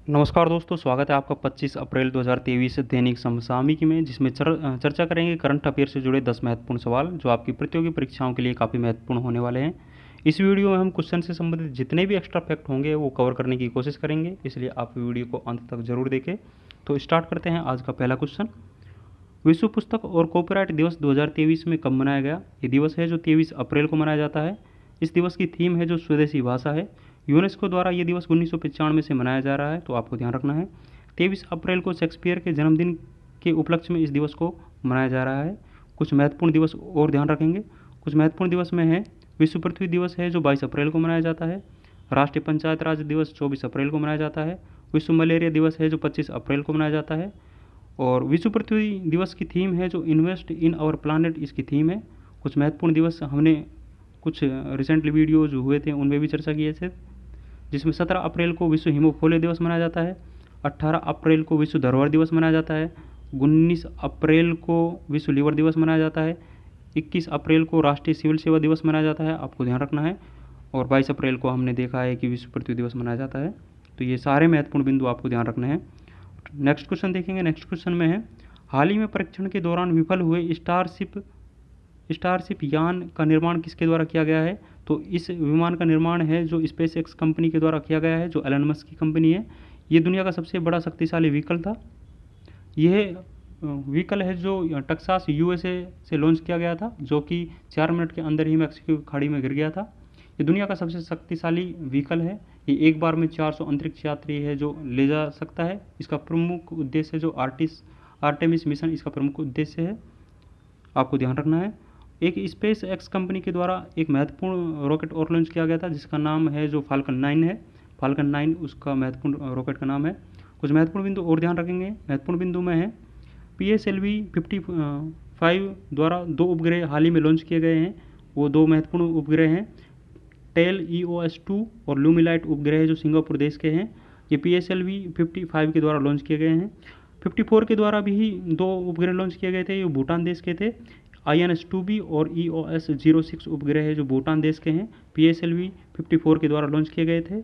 नमस्कार दोस्तों, स्वागत है आपका 25 अप्रैल 2023 दैनिक समसामयिकी में, जिसमें चर्चा करेंगे करंट अफेयर से जुड़े 10 महत्वपूर्ण सवाल जो आपकी प्रतियोगी परीक्षाओं के लिए काफ़ी महत्वपूर्ण होने वाले हैं। इस वीडियो में हम क्वेश्चन से संबंधित जितने भी एक्स्ट्रा फैक्ट होंगे वो कवर करने की कोशिश करेंगे, इसलिए आप वीडियो को अंत तक जरूर देखें। तो स्टार्ट करते हैं आज का पहला क्वेश्चन। विश्व पुस्तक और कॉपीराइट दिवस 2023 में कब मनाया गया? ये दिवस है जो 23 अप्रैल को मनाया जाता है। इस दिवस की थीम है जो स्वदेशी भाषा है। यूनेस्को द्वारा ये दिवस 1995 से मनाया जा रहा है, तो आपको ध्यान रखना है 23 अप्रैल को शेक्सपियर के जन्मदिन के उपलक्ष्य में इस दिवस को मनाया जा रहा है। कुछ महत्वपूर्ण दिवस और ध्यान रखेंगे। कुछ महत्वपूर्ण दिवस में है विश्व पृथ्वी दिवस है जो 22 अप्रैल को मनाया जाता है। राष्ट्रीय पंचायत राज दिवस 24 अप्रैल को मनाया जाता है। विश्व मलेरिया दिवस है जो 25 अप्रैल को मनाया जाता है। और विश्व पृथ्वी दिवस की थीम है जो इन्वेस्ट इन आवर प्लानट, इसकी थीम है। कुछ महत्वपूर्ण दिवस हमने कुछ रिसेंटली वीडियोज हुए थे उनमें भी चर्चा किए थे, जिसमें 17 अप्रैल को विश्व हीमोफिलिया दिवस मनाया जाता है। 18 अप्रैल को विश्व धरोहर दिवस मनाया जाता है। 19 अप्रैल को विश्व लीवर दिवस मनाया जाता है। 21 अप्रैल को राष्ट्रीय सिविल सेवा दिवस मनाया जाता है, आपको ध्यान रखना है। और 22 अप्रैल को हमने देखा है कि विश्व पृथ्वी दिवस मनाया जाता है। तो ये सारे महत्वपूर्ण बिंदु आपको ध्यान रखने हैं। नेक्स्ट क्वेश्चन देखेंगे। नेक्स्ट क्वेश्चन में है हाल ही में परीक्षण के दौरान विफल हुए स्टारशिप यान का निर्माण किसके द्वारा किया गया है? तो इस विमान का निर्माण है जो स्पेस एक्स कंपनी के द्वारा किया गया है, जो एलन मस्क की कंपनी है। ये दुनिया का सबसे बड़ा शक्तिशाली व्हीकल था। यह व्हीकल है जो टेक्सास यूएसए से लॉन्च किया गया था, जो कि 4 मिनट के अंदर ही मैक्सिको खाड़ी में गिर गया था। ये दुनिया का सबसे शक्तिशाली व्हीकल है। ये एक बार में 400 अंतरिक्ष यात्री है जो ले जा सकता है। इसका प्रमुख उद्देश्य जो आर्टेमिस मिशन इसका प्रमुख उद्देश्य है, आपको ध्यान रखना है। एक स्पेस एक्स कंपनी के द्वारा एक महत्वपूर्ण रॉकेट और लॉन्च किया गया था, जिसका नाम है जो फाल्कन 9 है। फाल्कन 9 उसका महत्वपूर्ण रॉकेट का नाम है। कुछ महत्वपूर्ण बिंदु और ध्यान रखेंगे। महत्वपूर्ण बिंदु में है PSLV 55 द्वारा 2 उपग्रह हाल ही में लॉन्च किए गए हैं। वो 2 महत्वपूर्ण उपग्रह हैं, टेल EOS-2 और लूमिलाइट उपग्रह जो सिंगापुर देश के हैं। ये PSLV 55 के द्वारा लॉन्च किए गए हैं। 54 के द्वारा भी 2 उपग्रह लॉन्च किए गए थे, ये भूटान देश के थे। INS-2B और EOS-06 उपग्रह है जो भूटान देश के हैं, PSLV 54 के द्वारा लॉन्च किए गए थे।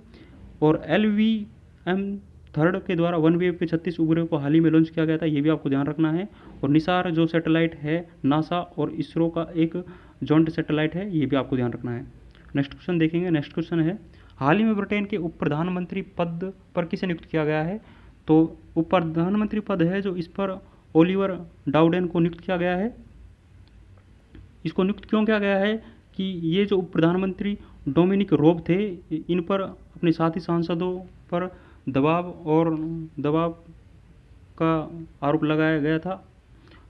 और LVM-3 के द्वारा वन वेव के 36 उपग्रह को हाल ही में लॉन्च किया गया था, ये भी आपको ध्यान रखना है। और निसार जो सैटेलाइट है नासा और इसरो का एक जॉइंट सैटेलाइट है, ये भी आपको ध्यान रखना है। नेक्स्ट क्वेश्चन देखेंगे। नेक्स्ट क्वेश्चन है हाल ही में ब्रिटेन के उप प्रधानमंत्री पद पर किसे नियुक्त किया गया है? तो उप प्रधानमंत्री पद है जो इस पर ओलिवर डाउडेन को नियुक्त किया गया है। इसको नियुक्त क्यों किया गया है कि ये जो उप प्रधानमंत्री डोमिनिक रोब थे, इन पर अपने साथी सांसदों पर दबाव का आरोप लगाया गया था।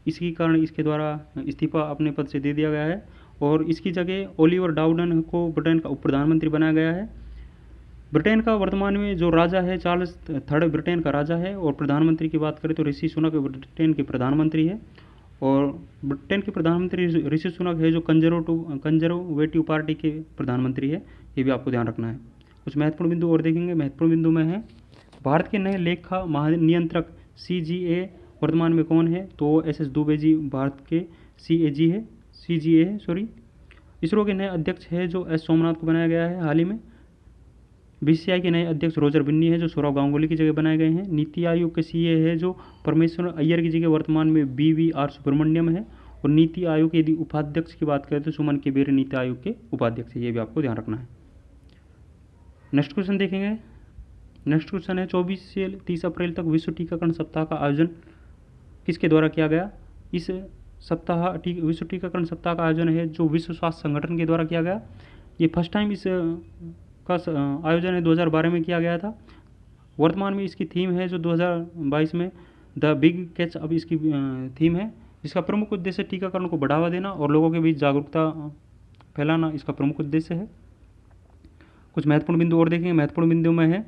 इसी कारण इसके द्वारा इस्तीफा अपने पद से दे दिया गया है और इसकी जगह ओलिवर डाउडेन को ब्रिटेन का उप प्रधानमंत्री बनाया गया है। ब्रिटेन का वर्तमान में जो राजा है चार्ल्स III ब्रिटेन का राजा है। और प्रधानमंत्री की बात करें तो ऋषि सुनक ब्रिटेन के प्रधानमंत्री है। और ब्रिटेन के प्रधानमंत्री ऋषि सुनक है जो कंजर्वेटिव पार्टी के प्रधानमंत्री है, ये भी आपको ध्यान रखना है। कुछ महत्वपूर्ण बिंदु और देखेंगे। महत्वपूर्ण बिंदु में है भारत के नए लेखा महानियंत्रक CGA वर्तमान में कौन है? तो SS दुबे जी भारत के CGA है सॉरी। इसरो के नए अध्यक्ष है जो S सोमनाथ को बनाया गया है हाल ही में। BCCI के नए अध्यक्ष रोजर बिन्नी है जो सौरभ गांगुली की जगह बनाए गए हैं। नीति आयोग के CA है जो परमेश्वर अय्यर की जगह वर्तमान में BVR सुब्रमण्यम है। और नीति आयोग के यदि उपाध्यक्ष की बात करें तो सुमन के बेरे नीति आयोग के उपाध्यक्ष है, ये भी आपको ध्यान रखना है। नेक्स्ट क्वेश्चन देखेंगे। नेक्स्ट क्वेश्चन है 24 से 30 अप्रैल तक विश्व टीकाकरण सप्ताह का आयोजन किसके द्वारा किया गया? इस सप्ताह विश्व टीकाकरण सप्ताह का आयोजन है जो विश्व स्वास्थ्य संगठन के द्वारा किया गया। ये फर्स्ट टाइम इस का आयोजन है 2012 में किया गया था। वर्तमान में इसकी थीम है जो 2022 में द बिग कैच अब इसकी थीम है, जिसका प्रमुख उद्देश्य टीकाकरण को बढ़ावा देना और लोगों के बीच जागरूकता फैलाना इसका प्रमुख उद्देश्य है। कुछ महत्वपूर्ण बिंदु और देखेंगे। महत्वपूर्ण बिंदु में है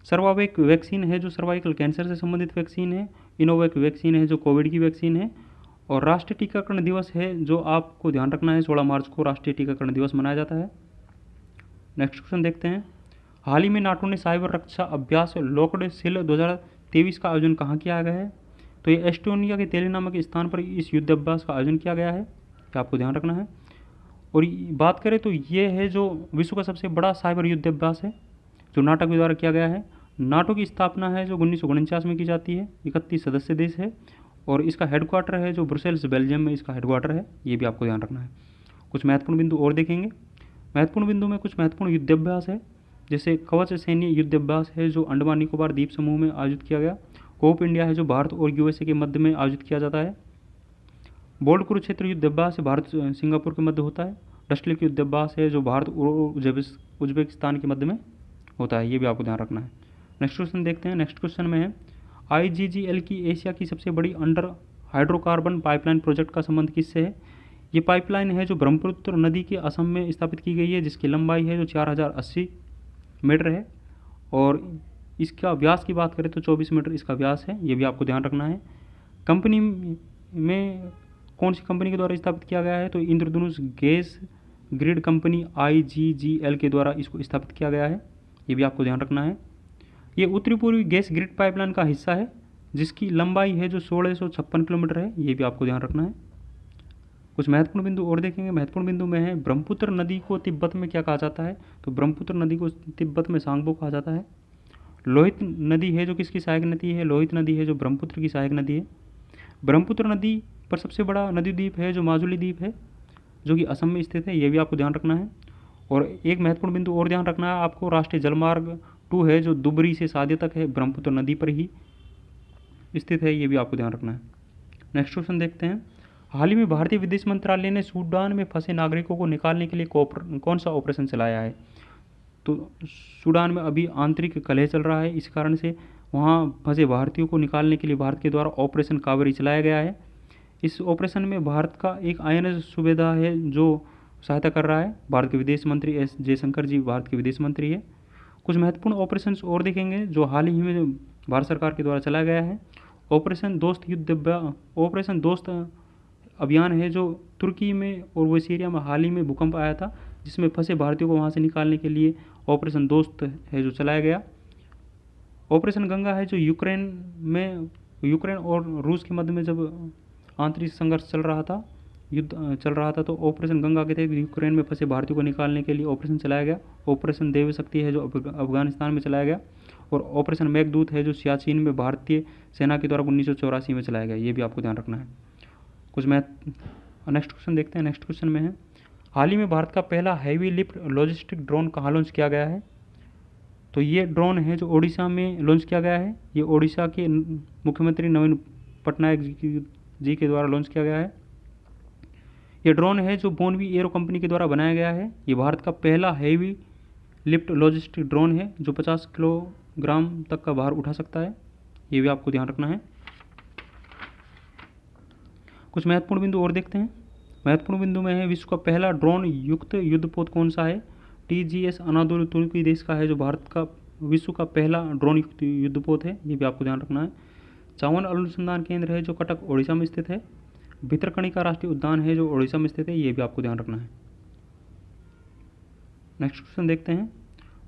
सर्वावेक वैक्सीन है जो सर्वाइकल कैंसर से संबंधित वैक्सीन है। इनोवेक वैक्सीन है जो कोविड की वैक्सीन है। और राष्ट्रीय टीकाकरण दिवस है जो आपको ध्यान रखना है 16 मार्च को राष्ट्रीय टीकाकरण दिवस मनाया जाता है। नेक्स्ट क्वेश्चन देखते हैं। हाल ही में नाटो ने साइबर रक्षा अभ्यास लॉकड सिल 2023 का आयोजन कहाँ किया गया है? तो ये एस्टोनिया के तेले नामक स्थान पर इस युद्ध अभ्यास का आयोजन किया गया है, क्या आपको ध्यान रखना है। और बात करें तो ये है जो विश्व का सबसे बड़ा साइबर युद्ध अभ्यास है जो नाटो के द्वारा किया गया है। नाटो की स्थापना है जो 1949 में की जाती है, 31 सदस्य देश है, और इसका हेडक्वार्टर है जो ब्रुसेल्स बेल्जियम में इसका हेडक्वार्टर है, ये भी आपको ध्यान रखना है। कुछ महत्वपूर्ण बिंदु और देखेंगे। महत्वपूर्ण बिंदु में कुछ महत्वपूर्ण युद्धाभ्यास है, जैसे कवच सैन्य युद्धाभ्यास है जो अंडमान निकोबार द्वीप समूह में आयोजित किया गया। कोप इंडिया है जो भारत और यूएसए के मध्य में आयोजित किया जाता है। बोल्ड कुरुक्षेत्र युद्धाभ्यास भारत सिंगापुर के मध्य होता है। डस्टलेक युद्धाभ्यास है जो भारत और उज्बेकिस्तान के मध्य में होता है, ये भी आपको ध्यान रखना है। नेक्स्ट क्वेश्चन देखते हैं। नेक्स्ट क्वेश्चन में है IGGL की एशिया की सबसे बड़ी अंडर हाइड्रोकार्बन पाइपलाइन प्रोजेक्ट का संबंध किससे है? ये पाइपलाइन है जो ब्रह्मपुत्र नदी के असम में स्थापित की गई है, जिसकी लंबाई है जो 4080 मीटर है, और इसका व्यास की बात करें तो 24 मीटर इसका व्यास है, ये भी आपको ध्यान रखना है। कंपनी में कौन सी कंपनी के द्वारा स्थापित किया गया है? तो इंद्रधनुष गैस ग्रिड कंपनी IGGL के द्वारा इसको स्थापित किया गया है, ये भी आपको ध्यान रखना है। ये उत्तरी पूर्वी गैस ग्रिड पाइपलाइन का हिस्सा है, जिसकी लंबाई है जो 1656 किलोमीटर है, ये भी आपको ध्यान रखना है। कुछ महत्वपूर्ण बिंदु और देखेंगे। महत्वपूर्ण बिंदु में है ब्रह्मपुत्र नदी को तिब्बत में क्या कहा जाता है? तो ब्रह्मपुत्र नदी को तिब्बत में सांगबो कहा जाता है। लोहित नदी है जो किसकी सहायक नदी है? लोहित नदी है जो ब्रह्मपुत्र की सहायक नदी है। ब्रह्मपुत्र नदी पर सबसे बड़ा नदी द्वीप है जो माजुली द्वीप है, जो कि असम में स्थित है, यह भी आपको ध्यान रखना है। और एक महत्वपूर्ण बिंदु और ध्यान रखना है आपको, राष्ट्रीय जलमार्ग 2 है जो दुबरी से सादे तक है, ब्रह्मपुत्र नदी पर ही स्थित है, ये भी आपको ध्यान रखना है। नेक्स्ट क्वेश्चन देखते हैं। हाल ही में भारतीय विदेश मंत्रालय ने सूडान में फंसे नागरिकों को निकालने के लिए कौन सा ऑपरेशन चलाया है? तो सूडान में अभी आंतरिक कलह चल रहा है, इस कारण से वहाँ फंसे भारतीयों को निकालने के लिए भारत के द्वारा ऑपरेशन कावेरी चलाया गया है। इस ऑपरेशन में भारत का एक INS सुबेदा है जो सहायता कर रहा है। भारत के विदेश मंत्री S जयशंकर जी भारत के विदेश मंत्री है। कुछ महत्वपूर्ण ऑपरेशंस और देखेंगे जो हाल ही में भारत सरकार के द्वारा चलाया गया है। ऑपरेशन दोस्त अभियान है जो तुर्की में और वो सीरिया में हाल ही में भूकंप आया था, जिसमें फंसे भारतीयों को वहाँ से निकालने के लिए ऑपरेशन दोस्त है जो चलाया गया। ऑपरेशन गंगा है जो यूक्रेन और रूस के मध्य में जब आंतरिक संघर्ष चल रहा था, युद्ध चल रहा था, तो ऑपरेशन गंगा के तहत यूक्रेन में फंसे भारतीयों को निकालने के लिए ऑपरेशन चलाया गया। ऑपरेशन देव शक्ति है जो अफगानिस्तान में चलाया गया, और ऑपरेशन मेघदूत है जो सियाचिन में भारतीय सेना के द्वारा 1984 में चलाया गया, ये भी आपको ध्यान रखना है। नेक्स्ट क्वेश्चन देखते हैं। नेक्स्ट क्वेश्चन में है हाल ही में भारत का पहला हैवी लिफ्ट लॉजिस्टिक ड्रोन कहाँ लॉन्च किया गया है? तो ये ड्रोन है जो ओडिशा में लॉन्च किया गया है। ये ओडिशा के मुख्यमंत्री नवीन पटनायक जी के द्वारा लॉन्च किया गया है। ये ड्रोन है जो बोनवी एरो कंपनी के द्वारा बनाया गया है। ये भारत का पहला हैवी लिफ्ट लॉजिस्टिक ड्रोन है जो 50 किलोग्राम तक का भार उठा सकता है, ये भी आपको ध्यान रखना है। कुछ महत्वपूर्ण बिंदु और देखते हैं। महत्वपूर्ण बिंदु में है विश्व का पहला ड्रोन युक्त युद्धपोत कौन सा है? TGS अनादोलु तुर्की देश का है जो भारत का विश्व का पहला ड्रोन युक्त युद्धपोत है, ये भी आपको ध्यान रखना है। चावन अनुसंधान केंद्र है जो कटक ओडिशा में स्थित है। भितरकणिका राष्ट्रीय उद्यान है जो ओडिशा में स्थित है, ये भी आपको ध्यान रखना है। नेक्स्ट क्वेश्चन देखते हैं।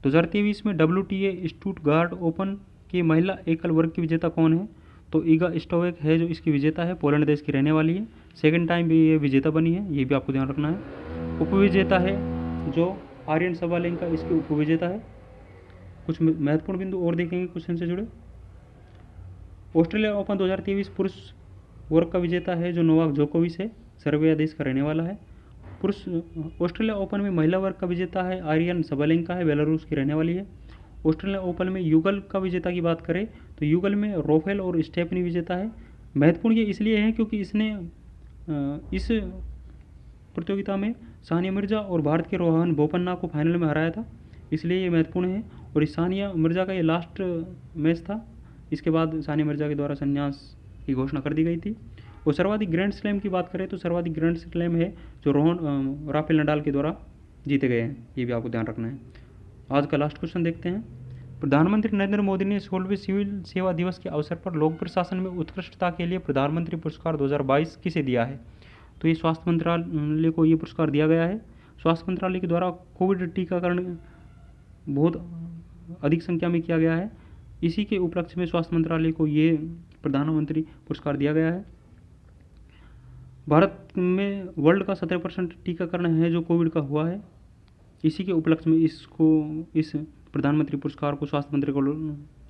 2023 में WTA स्टुटगार्ट ओपन की महिला एकल वर्ग की विजेता कौन है? तो ईगा स्टोवेक है जो इसकी विजेता है, पोलैंड देश की रहने वाली है। सेकंड टाइम भी ये विजेता बनी है, ये भी आपको ध्यान रखना है। उपविजेता है जो आर्यन सबालेंका इसकी उपविजेता है। कुछ महत्वपूर्ण बिंदु और देखेंगे क्वेश्चन से जुड़े। ऑस्ट्रेलिया ओपन 2023 पुरुष वर्ग का विजेता है जो नोवाक जोकोविच है, सर्बिया देश का रहने वाला है। पुरुष ऑस्ट्रेलिया ओपन में महिला वर्ग का विजेता है आर्यन सबालेंका है, बेलारूस की रहने वाली है। ऑस्ट्रेलिया ओपन में युगल का विजेता की बात करें तो युगल में रोफेल और स्टेफनी विजेता है। महत्वपूर्ण ये इसलिए है क्योंकि इसने इस प्रतियोगिता में सानिया मिर्जा और भारत के रोहन बोपन्ना को फाइनल में हराया था, इसलिए ये महत्वपूर्ण है। और इस सानिया मिर्जा का ये लास्ट मैच था, इसके बाद सानिया मिर्जा के द्वारा संन्यास की घोषणा कर दी गई थी। और सर्वाधिक ग्रैंड स्लैम की बात करें तो सर्वाधिक ग्रैंड स्लैम है जो राफेल नडाल के द्वारा जीते गए हैं, ये भी आपको ध्यान रखना है। आज का लास्ट क्वेश्चन देखते हैं। प्रधानमंत्री नरेंद्र मोदी ने 16वें सिविल सेवा दिवस के अवसर पर लोक प्रशासन में उत्कृष्टता के लिए प्रधानमंत्री पुरस्कार 2022 किसे दिया है? तो ये स्वास्थ्य मंत्रालय को ये पुरस्कार दिया गया है। स्वास्थ्य मंत्रालय के द्वारा कोविड टीकाकरण बहुत अधिक संख्या में किया गया है, इसी के उपलक्ष्य में स्वास्थ्य मंत्रालय को ये प्रधानमंत्री पुरस्कार दिया गया है। भारत में वर्ल्ड का 17% टीकाकरण है जो कोविड का हुआ है, इसी के उपलक्ष्य में इस प्रधानमंत्री पुरस्कार को स्वास्थ्य मंत्री को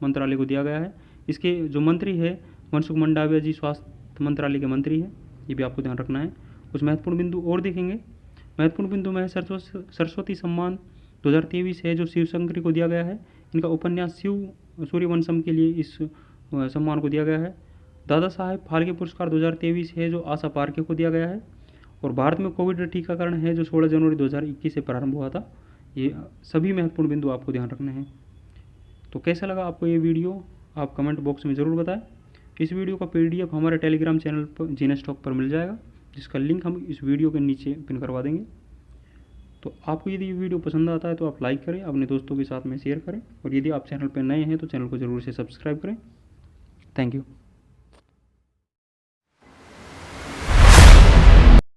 मंत्रालय को दिया गया है। इसके जो मंत्री है मनसुख मंडाविया जी स्वास्थ्य मंत्रालय के मंत्री है, ये भी आपको ध्यान रखना है। कुछ महत्वपूर्ण बिंदु और देखेंगे। महत्वपूर्ण बिंदु में सरस्वती सम्मान 2023 है जो शिवशंकरी को दिया गया है। इनका उपन्यास शिव सूर्यवंशम के लिए इस सम्मान को दिया गया है। दादा साहेब फाल्के पुरस्कार 2023 है जो आशा पारखे को दिया गया है। और भारत में कोविड टीकाकरण है जो 16 जनवरी 2021 से प्रारंभ हुआ था। ये सभी महत्वपूर्ण बिंदु आपको ध्यान रखने हैं। तो कैसा लगा आपको ये वीडियो, आप कमेंट बॉक्स में ज़रूर बताएं। इस वीडियो का PDF हमारे टेलीग्राम चैनल पर जीनेस टॉक पर मिल जाएगा, जिसका लिंक हम इस वीडियो के नीचे पिन करवा देंगे। तो आपको यदि ये वीडियो पसंद आता है तो आप लाइक करें, अपने दोस्तों के साथ में शेयर करें, और यदि आप चैनल पर नए हैं तो चैनल को ज़रूर से सब्सक्राइब करें। Thank you.